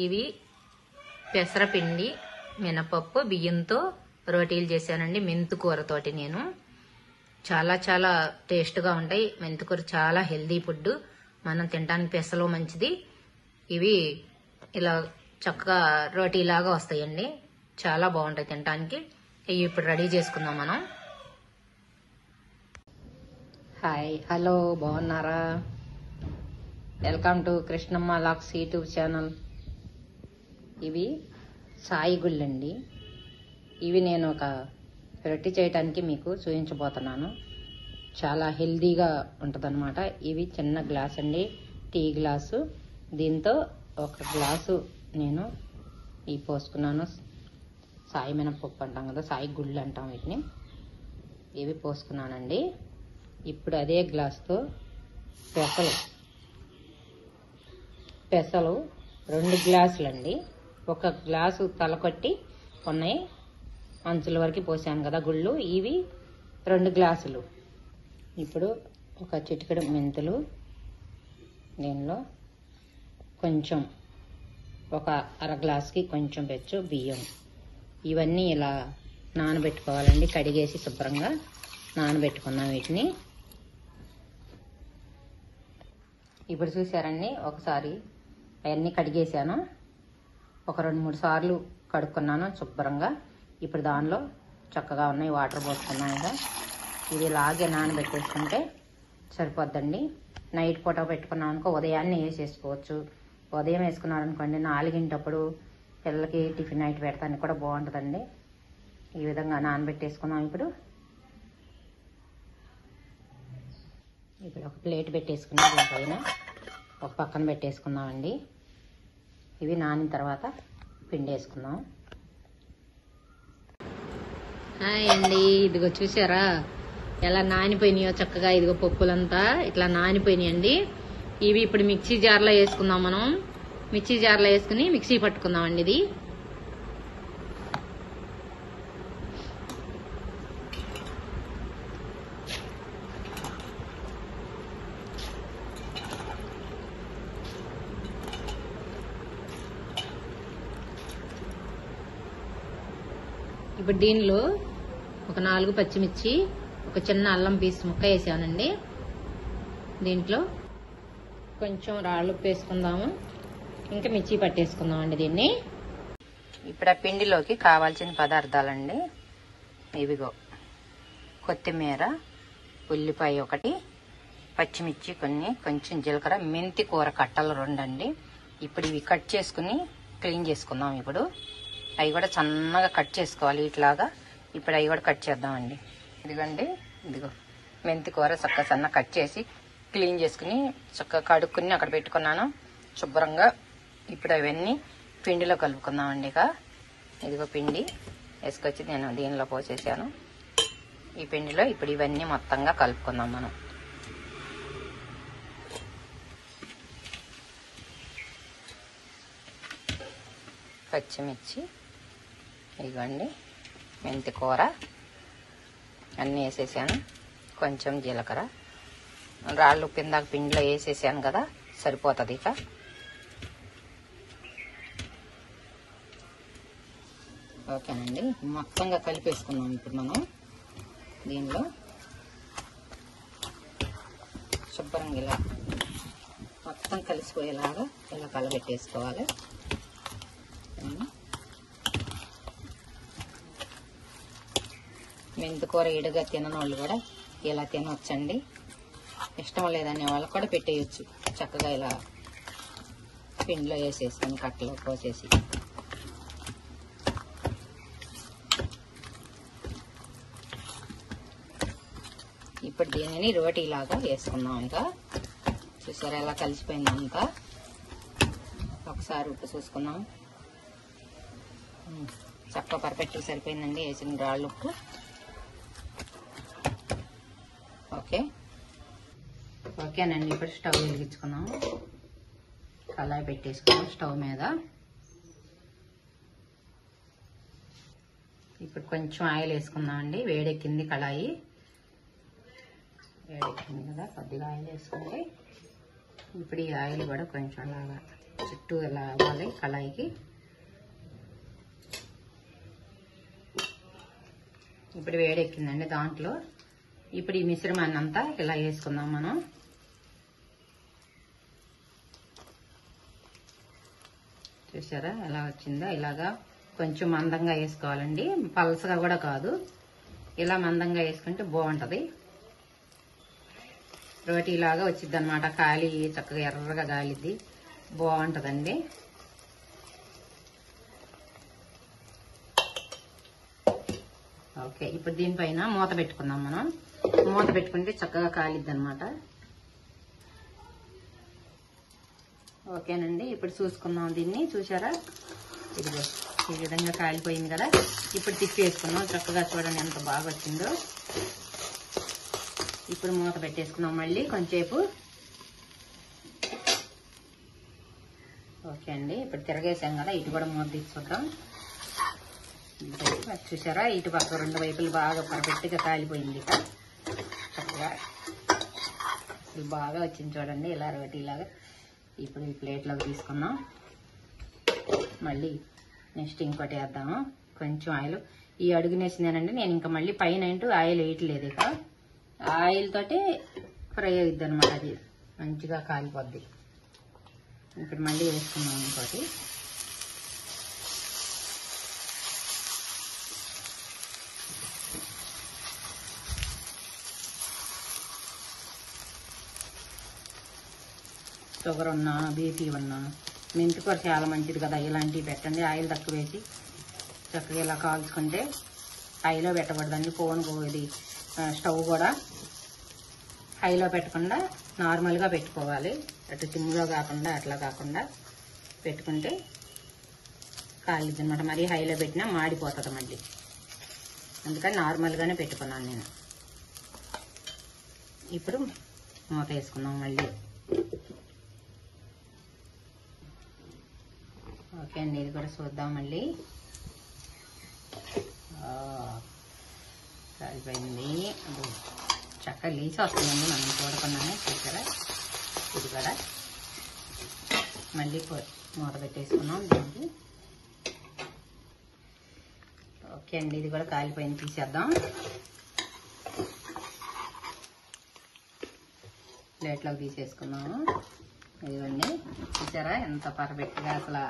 ఇవి పెసరపిండి, మినపప్పు, బియ్యంతో రోటీలు చేశానండి. మెంతికూరతోటి నేను చాలా చాలా టేస్ట్గా ఉంటాయి. మెంతికూర చాలా హెల్దీ ఫుడ్, మనం తినడానికి పెసలు మంచిది. ఇవి ఇలా చక్కగా రోటీలాగా వస్తాయండి, చాలా బాగుంటాయి తినడానికి. ఇవి ఇప్పుడు రెడీ చేసుకుందాం మనం. హాయ్, హలో, బాగున్నారా? Welcome to Krishnamma lakhs YouTube channel. ఇవి సాయి గుళ్ళండి. ఇవి నేను ఒక రొట్టి చేయడానికి మీకు చూపించబోతున్నాను. చాలా హెల్దీగా ఉంటుందన్నమాట. ఇవి చిన్న గ్లాస్ అండి, టీ గ్లాసు. దీంతో ఒక గ్లాసు నేను ఈ పోసుకున్నాను. సాయి మినపప్పు అంటాం కదా, సాయి గుళ్ళు అంటాం వీటిని. ఇవి పోసుకున్నానండి. ఇప్పుడు అదే గ్లాస్తో పెసలు 2 గ్లాసులండి. ఒక గ్లాసు తలకొట్టి ఉన్నాయి, అంచుల వరకు పోసాను కదా గుళ్ళు. ఇవి 2 గ్లాసులు. ఇప్పుడు ఒక చిటికెడు మెంతులు, దీనిలో కొంచెం ఒక అర గ్లాసుకి కొంచెం పెచ్చు బియ్యం. ఇవన్నీ ఇలా నానబెట్టుకోవాలండి. కడిగేసి శుభ్రంగా నానబెట్టుకున్నాం వీటిని. ఇప్పుడు చూసారండి, ఒకసారి అవన్నీ కడిగేసాను. ఒక 2-3 సార్లు కడుక్కున్నాను శుభ్రంగా. ఇప్పుడు దానిలో చక్కగా ఉన్నాయి, వాటర్ పోసుకున్నాను కదా. ఇది ఇలాగే నానబెట్టేసుకుంటే సరిపోద్దండి. నైట్ పూట పెట్టుకున్నాం అనుకో, ఉదయాన్నే వేసేసుకోవచ్చు. ఉదయం వేసుకున్నారనుకోండి, 4 పిల్లలకి టిఫిన్ నైట్ పెడతానికి కూడా బాగుంటుందండి. ఈ విధంగా నానబెట్టేసుకున్నాం. ఇప్పుడు ఒక ప్లేట్ పెట్టేసుకున్నాం, దీనిపైన ఒక పక్కన పెట్టేసుకున్నామండి. ఇవి నానిన తర్వాత పిండి వేసుకుందాం. హాయ్ అండి, ఇదిగో చూసారా ఎలా నానిపోయినాయో చక్కగా. ఇదిగో పప్పులంతా ఇట్లా నానిపోయినాయండి. ఇవి ఇప్పుడు మిక్సీ జార్లో వేసుకుందాం మనం. మిక్సీ జార్లో వేసుకుని మిక్సీ పట్టుకుందామండి. ఇది ఇప్పుడు దీనిలో ఒక 4 పచ్చిమిర్చి, ఒక చిన్న అల్లం పీస్ ముక్క వేసానండి. దీంట్లో కొంచెం రాళ్ళు ఉప్పు వేసుకుందాము, ఇంకా మిర్చి పట్టేసుకుందామండి దీన్ని. ఇప్పుడు ఆ పిండిలోకి కావాల్సిన పదార్థాలండి. ఇవిగో కొత్తిమీర, ఉల్లిపాయ 1, పచ్చిమిర్చి కొన్ని, కొంచెం జీలకర్ర, మెంతి కూర కట్టలు 2 అండి. ఇప్పుడు ఇవి కట్ చేసుకుని క్లీన్ చేసుకుందాం. ఇప్పుడు అవి కూడా సన్నగా కట్ చేసుకోవాలి ఇట్లాగా. ఇప్పుడు అవి కూడా కట్ చేద్దామండి. ఇదిగోండి, ఇదిగో మెంతి కూర చక్కగా సన్న కట్ చేసి క్లీన్ చేసుకుని చక్కగా కడుక్కుని అక్కడ పెట్టుకున్నాను శుభ్రంగా. ఇప్పుడు అవన్నీ పిండిలో కలుపుకుందామండి. ఇక ఇదిగో పిండి వేసుకొచ్చి నేను దీనిలో పోసేసాను. ఈ పిండిలో ఇప్పుడు ఇవన్నీ మొత్తంగా కలుపుకుందాం మనం. పచ్చిమిర్చి, ఇదిగోండి మెంతి కూర అన్నీ వేసేసాను. కొంచెం జీలకర్ర, రాళ్ళు పిందాక పిండిలో వేసేసాను కదా, సరిపోతుంది. ఇక ఓకేనండి, మొత్తంగా కలిపేసుకున్నాం. ఇప్పుడు మనం దీనిలో శుభ్రంగా ఇలా మొత్తం కలిసిపోయేలాగా ఇలా కలబెట్టేసుకోవాలి. మెంతికూర ఇడుగా తినని వాళ్ళు కూడా ఇలా తినవచ్చండి. ఇష్టం లేదనే వాళ్ళు కూడా పెట్టేయచ్చు. చక్కగా ఇలా పిండిలో వేసేసుకొని కట్టలో పోసేసి ఇప్పుడు దీనిని రోటీలాగా వేసుకుందాం. ఇంకా చూసారా ఎలా కలిసిపోయింది అంతా. ఒకసారి ఉప్పు చూసుకుందాం. చక్కగా పర్ఫెక్ట్ సరిపోయిందండి వేసిన రాళ్ళు ఉప్పు. ఓకేనండి, ఇప్పుడు స్టవ్ వెలిగించుకుందాం. కళాయి పెట్టేసుకుందాం స్టవ్ మీద. ఇప్పుడు కొంచెం ఆయిల్ వేసుకుందామండి. వేడెక్కింది కళాయి, వేడెక్కింది కదా, కొద్దిగా ఆయిల్ వేసుకుంటే ఇప్పుడు ఈ ఆయిల్ కూడా కొంచెం లాగా చుట్టూ ఇలా అవ్వాలి కళాయికి. ఇప్పుడు వేడెక్కిందండి. దాంట్లో ఇప్పుడు ఈ మిశ్రమాన్ని అంతా ఇలా వేసుకుందాం మనం. చూసారా ఎలా వచ్చిందో? ఇలాగా కొంచెం మందంగా వేసుకోవాలండి, పలసగా కూడా కాదు. ఇలా మందంగా వేసుకుంటే బాగుంటుంది. రోటీ లాగా వచ్చింది అనమాట. కాలి చక్కగా ఎర్రగా కాలిద్ది, బాగుంటుందండి. ఓకే, ఇప్పుడు దీనిపైన మూత పెట్టుకుందాం మనం. మూత పెట్టుకుంటే చక్కగా కాలిద్ది అనమాట. ఓకేనండి, ఇప్పుడు చూసుకుందాం దీన్ని. చూసారా, ఇదిగో ఈ విధంగా కాలిపోయింది కదా. ఇప్పుడు తిప్పి వేసుకుందాం. చక్కగా చూడండి ఎంత బాగా వచ్చిందో. ఇప్పుడు మూత పెట్టేసుకుందాం మళ్ళీ కొంచెంసేపు. ఓకే అండి, ఇప్పుడు తిరగేసాం కదా. ఇటు కూడా మూత తీసుకుందాం. చూసారా, ఇటు పక్క రెండు వైపులు బాగా పర్ఫెక్ట్గా కాలిపోయింది. ఇక చక్కగా అసలు బాగా వచ్చింది చూడండి, ఇలా రోటీలాగా. ఇప్పుడు ఈ ప్లేట్లోకి తీసుకుందాం. మళ్ళీ నెక్స్ట్ ఇంకోటి వేద్దాము. కొంచెం ఆయిల్ ఈ అడుగునేసిందేనండి. నేను ఇంకా మళ్ళీ పైన ఆయిల్ వేయట్లేదు. ఇక ఆయిల్ తోటి ఫ్రై అవుద్ది అనమాట. అది మంచిగా కాలిపోద్ది. ఇప్పుడు మళ్ళీ వేసుకుందాం ఇంకోటి. షుగర్ ఉన్నా బీపీ ఉన్నా మెంతికూర చాలా మంచిది కదా. ఇలాంటివి పెట్టండి. ఆయిల్ తక్కువ వేసి చక్కగా ఇలా కాల్చుకుంటే, హైలో పెట్టకూడదండి. ఇది స్టవ్ కూడా హైలో పెట్టకుండా నార్మల్గా పెట్టుకోవాలి. అటు సిమ్లో కాకుండా అట్లా కాకుండా పెట్టుకుంటే కాలిద్ది అనమాట. మరీ హైలో పెట్టినా మాడిపోతుంది మళ్ళీ. అందుకని నార్మల్గానే పెట్టుకున్నాను నేను. ఇప్పుడు మూత వేసుకుందాం మళ్ళీ. ఓకే అండి, ఇది కూడా చూద్దాం మళ్ళీ. సరిపోయింది. చక్కగా లీసి వస్తుందండి మనం చూడకుండానే. చూసారా, ఇది కూడా మళ్ళీ మూత పెట్టేసుకున్నాం దీనికి. ఓకే అండి, ఇది కూడా కాలిపోయింది. తీసేద్దాం. ప్లేట్లోకి తీసేసుకున్నాము. ఇదిగోండి, చూసారా ఎంత పర్ఫెక్ట్గా అసలు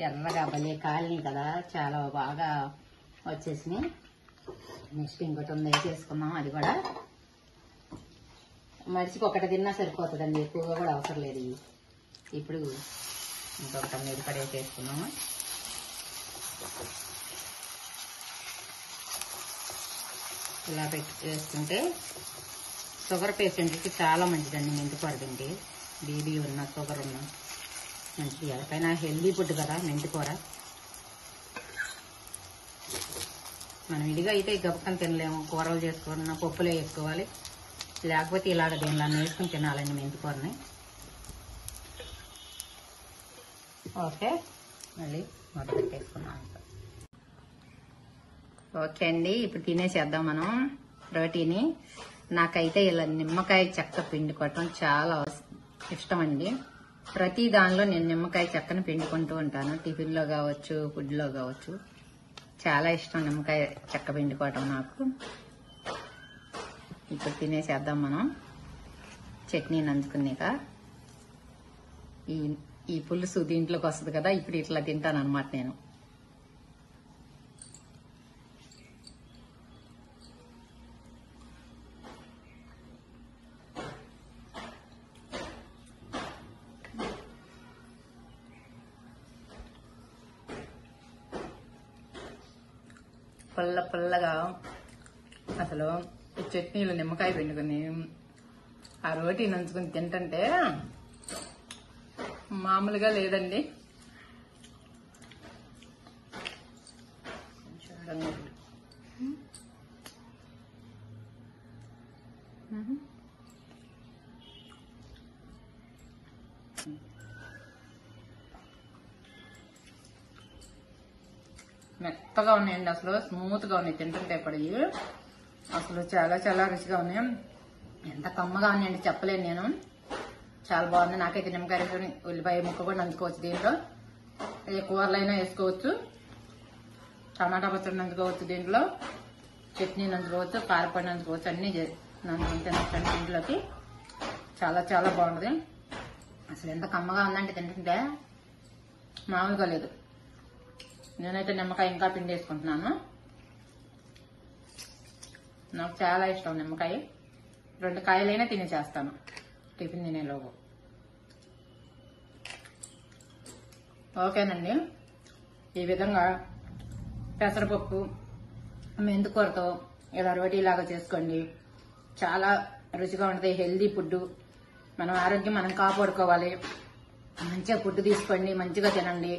ఎర్రగా భలే కాలినాయి కదా. చాలా బాగా వచ్చేసినాయి. నెక్స్ట్ ఇంకోటి ఉంది, వేసేసుకున్నాం. అది కూడా మనిషికి ఒకటి తిన్నా సరిపోతుందండి, ఎక్కువగా కూడా అవసరం లేదు. ఇప్పుడు ఇంకొకటి మీద పడేసేసుకున్నాము. ఇలా వేసుకుంటే షుగర్ పేషెంట్కి చాలా మంచిదండి మెంతికూర తింటే. బీబీ ఉన్న షుగర్ ఉన్న మంచిది. ఎవరికైనా హెల్దీ ఫుడ్ కదా మెంతికూర. మనం ఇదిగా అయితే గబక్కని తినలేము. కూరలు చేసుకున్న పప్పులో వేసుకోవాలి, లేకపోతే ఇలాగ దీనిలో వేసుకుని తినాలండి మెంతికూరని. ఓకే, మళ్ళీ మూత పెట్టేసుకున్నాం. ఓకే అండి, ఇప్పుడు తినేసేద్దాం మనం రోటీని. నాకైతే ఇలా నిమ్మకాయ చెక్క పిండుకోవటం చాలా ఇష్టం అండి. ప్రతి దానిలో నేను నిమ్మకాయ చెక్కను పిండుకుంటూ ఉంటాను. టిఫిన్లో కావచ్చు, ఫుడ్లో కావచ్చు. చాలా ఇష్టం నిమ్మకాయ చెక్క పిండుకోవటం నాకు. ఇప్పుడు తినేసేద్దాం మనం చట్నీ నంచుకున్నాక. ఈ పులుసు దీంట్లోకి వస్తుంది కదా. ఇప్పుడు ఇట్లా తింటాను అనమాట నేను. పుల్లగా అసలు ఈ చట్నీలో నిమ్మకాయ పిండుకొని ఆ రోటీ నంచుకుని తింటుంటే మామూలుగా లేదండి. మెత్తగా ఉన్నాయండి, అసలు స్మూత్ గా ఉన్నాయి. తింటుంటే ఇప్పటికి అసలు చాలా చాలా రుచిగా ఉన్నాయి. ఎంత కమ్మగా ఉన్నాయండి చెప్పలేను నేను. చాలా బాగుంది. నాకైతే నిమ్మకాయ వేసుకొని ఉల్లిపాయ ముక్క కూడా నంచుకోవచ్చు. దీంట్లో ఏ కూరలైనా వేసుకోవచ్చు. టమాటా పచ్చడి నంచుకోవచ్చు, దీంట్లో చట్నీ నంచుకోవచ్చు, కారపొడి నంచుకోవచ్చు, అన్నీ నంచుకుంటాను దీంట్లోకి. చాలా చాలా బాగుంటుంది. అసలు ఎంత కమ్మగా ఉందంటే తింటుంటే మామూలుగా లేదు. నేనైతే నిమ్మకాయ ఇంకా పిండి వేసుకుంటున్నాను. నాకు చాలా ఇష్టం నిమ్మకాయ. 2 కాయలైనా తినేసేస్తాను టిఫిన్ తినేలోపు. ఓకేనండి, ఈ విధంగా పెసరపప్పు మెంతికూరతో ఇలా రోటీలాగా చేసుకోండి. చాలా రుచిగా ఉంటుంది. Healthy food. మనం ఆరోగ్యం మనం కాపాడుకోవాలి. మంచిగా ఫుడ్ తీసుకోండి, మంచిగా తినండి.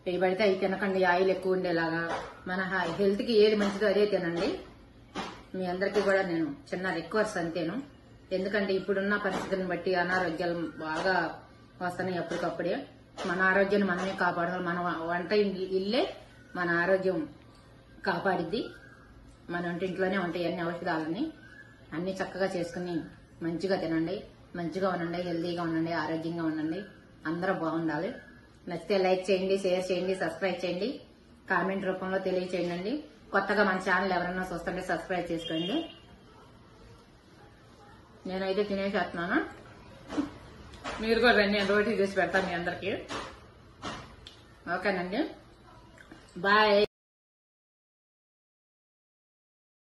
ఏవి పడితే అవి తినకండి, ఆయిల్ ఎక్కువ ఉండేలాగా. మన హెల్త్కి ఏది మంచిదో అదే తినండి. మీ అందరికీ కూడా నేను చిన్న రిక్వెస్ట్ అంతేను. ఎందుకంటే ఇప్పుడున్న పరిస్థితులను బట్టి అనారోగ్యాలు బాగా వస్తున్నాయి ఎప్పటికప్పుడే. మన ఆరోగ్యాన్ని మనమే కాపాడుకోవాలి. మన వంట ఇల్లే మన ఆరోగ్యం కాపాడిద్ది. మన వంటింట్లోనే ఉంటాయి అన్ని ఔషధాలని. అన్ని చక్కగా చేసుకుని మంచిగా తినండి, మంచిగా ఉండండి, హెల్తీగా ఉండండి, ఆరోగ్యంగా ఉండండి. అందరూ బాగుండాలి. నచ్చితే లైక్ చేయండి, షేర్ చేయండి, సబ్స్క్రైబ్ చేయండి, కామెంట్ రూపంలో తెలియచేయండి. కొత్తగా మన ఛానల్ ఎవరైనా చూస్తుంటే సబ్స్క్రైబ్ చేసుకోండి. నేనైతే తినేసేస్తున్నాను. మీరు కూడా రండి, నేను రోటీ చేసి పెడతాను మీ అందరికీ. ఓకేనండి, బాయ్.